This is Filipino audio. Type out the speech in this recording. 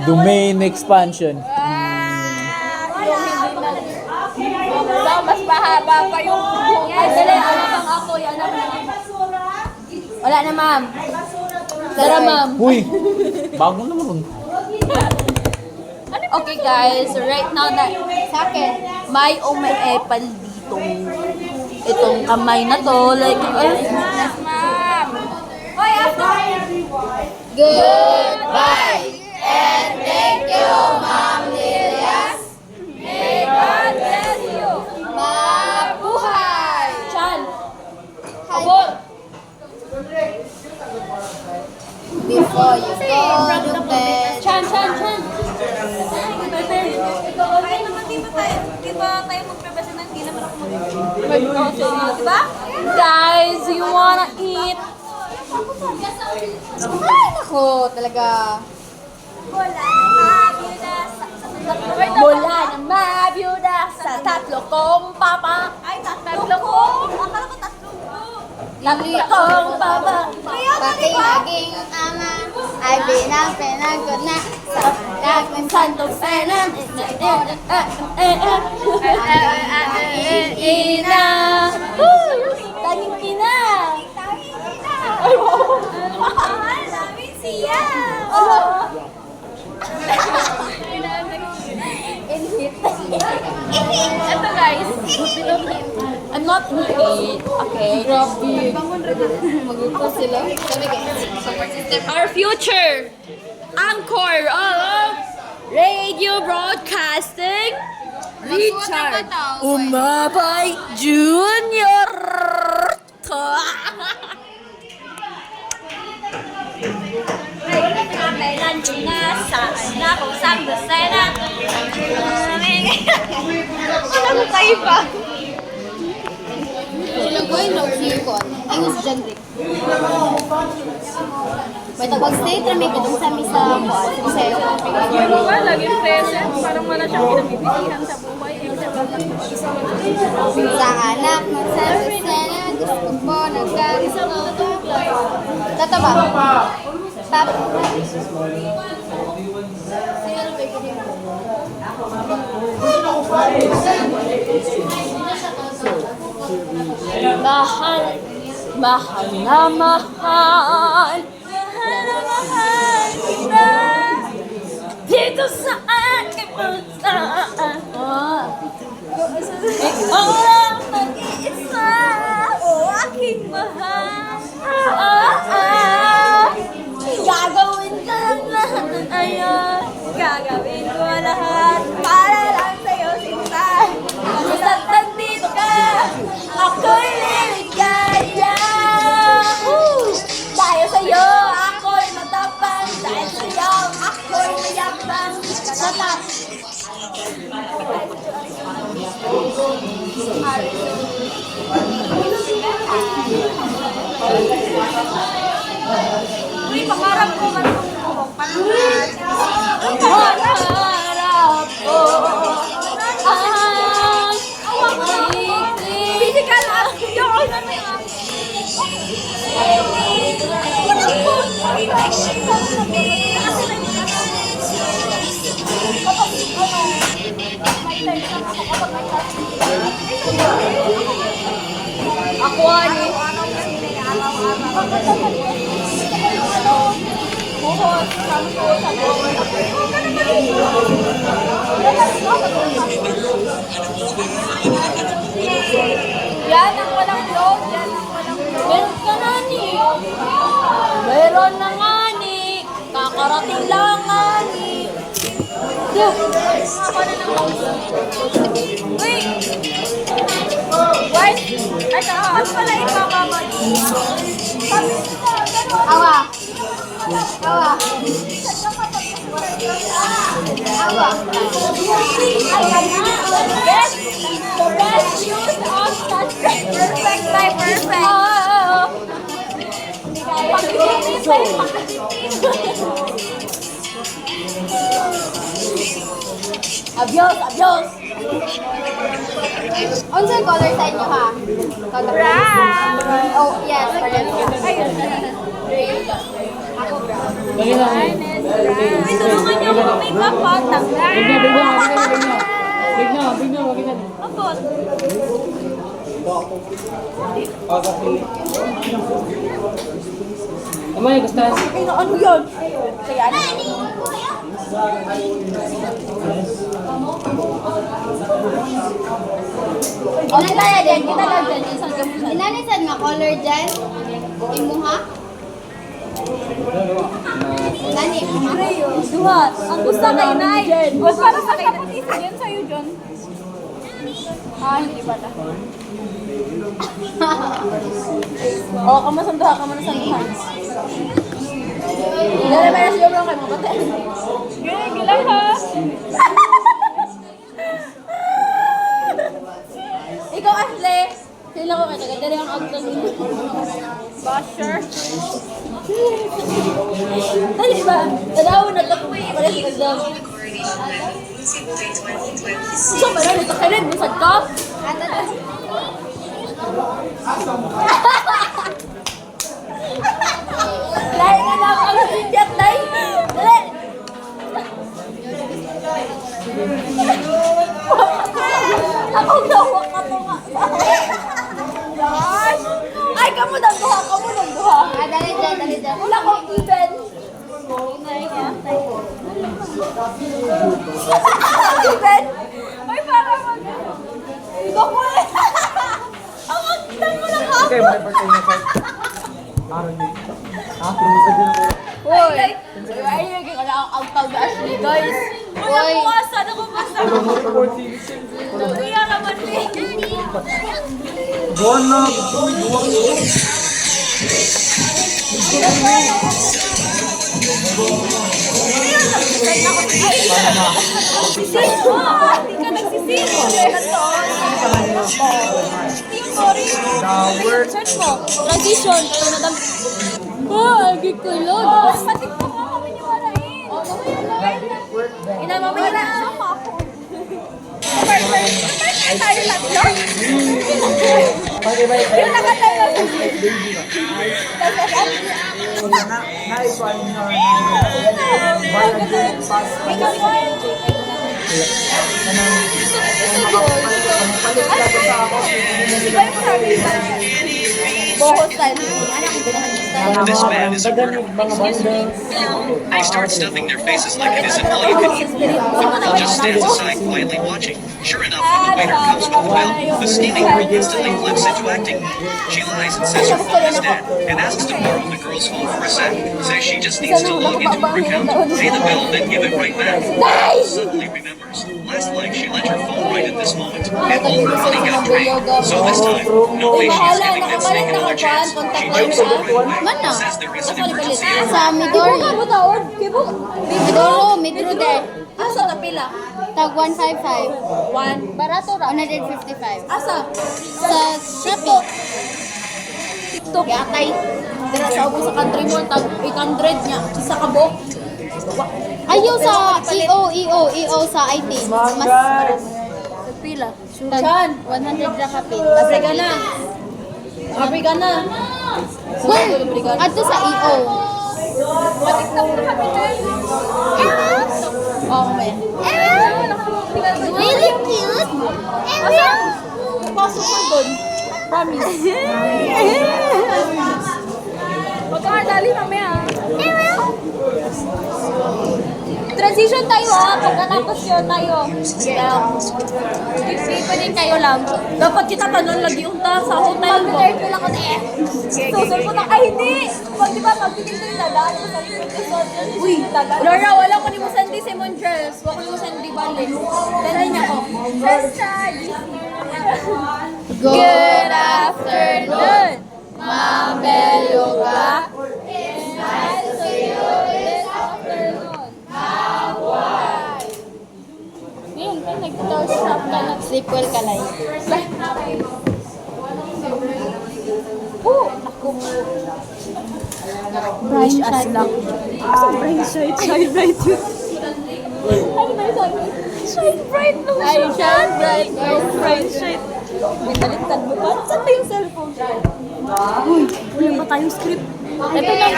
Domain expansion. Mas mahaba pa yung buhok. Ay, dali. Ano bang ako? Yan na, ma'am. Wala na, ma'am. Tara, ma'am. Uy! Bago naman. Okay, guys. Right now, sa akin, may umaepal dito. Itong kamay na to. Like, yes, ma'am. Hoy, after. Goodbye. And thank you, Ma'am Lilias. May God bless you. Mabuhay! Chan! Abot! Before you go to bed. Chan! Chan! Ay naman, di ba tayo magpapasa na hindi naman ako mag-grocery, di ba? Guys, you wanna eat? Ay, nako, talaga. Mula na mabiyuda sa tatlo kong papa. Ay, tatlo ko. Akala ko tatlo ko. Tatlo kong papa. Pati naging ama ay pinagod na sa palag ng Santong Fernand. Ina. Tanging ina. Ay, wow. Daming siya. Ito guys, I'm not in it, okay? Grabe. Magluto sila. Our future anchor of radio broadcasting, Richard Umabay Jr. Kailan na saan na kung saan dosena. Wala mo kayo pa. Sila ko yung nag-silikon. Ay, mas dyan rin. May tag-state na may katong sami sa sa'yo. Diba, laging present. Parang wala siyang pinabibitihan sa buhay. Sa anak ng sasasena, gusto ko nagkagusto. Tato ba? Tap. Mahal, mahal na mahal, mahal na mahal kita. Dito sa aking bansa, ikaw lang mag-iisa, o aking mahal. Gagawin ko lang lahat ng ayon, gagawin ko lahat para lang sa'yo, sinta. Basta't nandito ka, ako'y liligaya. Dahil sa'yo, ako'y matapang. Dahil sa'yo, ako'y mayabang. Natap. Uy, pangarap ko man itong buhok. Pangarap ko ang Physical yung na may ako ani. Yan ang walang load, yan ang walang load. Meron ka na ni. Meron na nga ni. Kakarating lang nga ni. ako na ng Uy! Wait! Ay, dapat pala ikaw mamali. Awa! Awa! Awa! Yes! The best use of that. Perfect tayo, perfect! Pag-ibig tayo, Adios, adios! Unsa color sa inyo ha? Color. Brown. Oh, yes. Ayun. Ako brown. Lagi na. Ay, tulungan niyo ako make-up ha. Bigna, wag na. Abot. Amay, gusto. Ay, ano yun? Kaya ano? O, kita na din. Kita na din. Isang gamusan. Inanisan nga color dyan? Imuha? Nani, imuha? Duha. Ang gusto na inay. O, para sa kapatisa. Yan sa'yo, John. Ah, hindi pala. O, kamasanduha, kamasanduhan. Dala ba na siya bro kayo mga batay? Gilang ha? Ikaw, Ashley. Sila ko kita. Ganda rin ang actor niyo. Basher. Dali ba? Tanaw na ito. Para sa kagdam. So, meron ito ka rin. Busad ka? Dali na lang ang sinyat, Dali. Dali. Ako daw, ka to nga. Ay, kamu nang duha, kamu nang duha. Dali dyan, dali dyan. Wala kong even. Even? Ay, para mag... Ikaw ko eh. Ang magkitan mo lang ako. Okay, may birthday na card. Araw niyo. Ha? Promoted din ako. Uy! Ay, naging wala akong outcome na Ashley, guys. Wala Uy. buwasan ako basta. Kuya naman eh. Buwan na. Buwan na. Nagsisil mo! Hindi ka nagsisil! Sorry! Search mo! Transition! Kaya madam... Oh, agi ko yun! Oh, patik mo nga kami niwalain! Oh, ina, mamaya na ako ako! Partner tayo tatlo? Yung nakatayo sa Boho style. Anak ko ganahan This man is a murderer. They start stuffing their faces like it isn't all you can eat. The girl just stands aside quietly watching. Sure enough, when the waiter comes with the bill, the scheming girl instantly flips into acting mode. She lies and says her phone is dead, and asks to borrow the girl's phone for a sec. Says she just needs to log into her account, pay the bill, then give it right back. Suddenly remembers, last life she lent her phone right at this moment, and all her money got drained. So this time, no way she's giving that snake another chance. She jumps on the right away, Mana? says there is an emergency. Sa Midori. Butaod, kibo. Midoro, Midoro there. Asa na pila? Tag 155. One. Barato ra. 155. Asa? Sa Shopee. TikTok. Yatay. Dira sa ubos sa country mo, tag 800 niya. Isa ka bo. Ayaw sa EO sa IT. Mas Pila. tag 100 ra kapit. Afrika na. Afrika na. Uy, adto sa EO. Patiktok na kami na. Okay. Really cute. Asa? Pasok ka doon. Promise. Huwag ka dali mamaya. Transition tayo ha. Pagkatapos yun tayo. Dito din kayo lang. Dapat kita tanong lagi yung ta sa hotel mo. Pag-reserve ko lang ako eh. Susunod ko na. Ay hindi! Pag di ba magtitinto yung dadaan ko sa likod ko sa uy, Laura, wala ko ni mo sandi si Montrez. Wala ko ni mo sandi balik. Dalay niya ko. Good afternoon, Ma'am Yoga. It's nice to see you this afternoon. Ngayon, nag-starstruck ka na. Sleep well ka lang. Oh, ako. Bright as lang. Bright shine, shine bright. Ano ba yung sabi? Shine bright nung Ay, shine bright. Bright shine. Uy, wala pa tayong script. Ito na.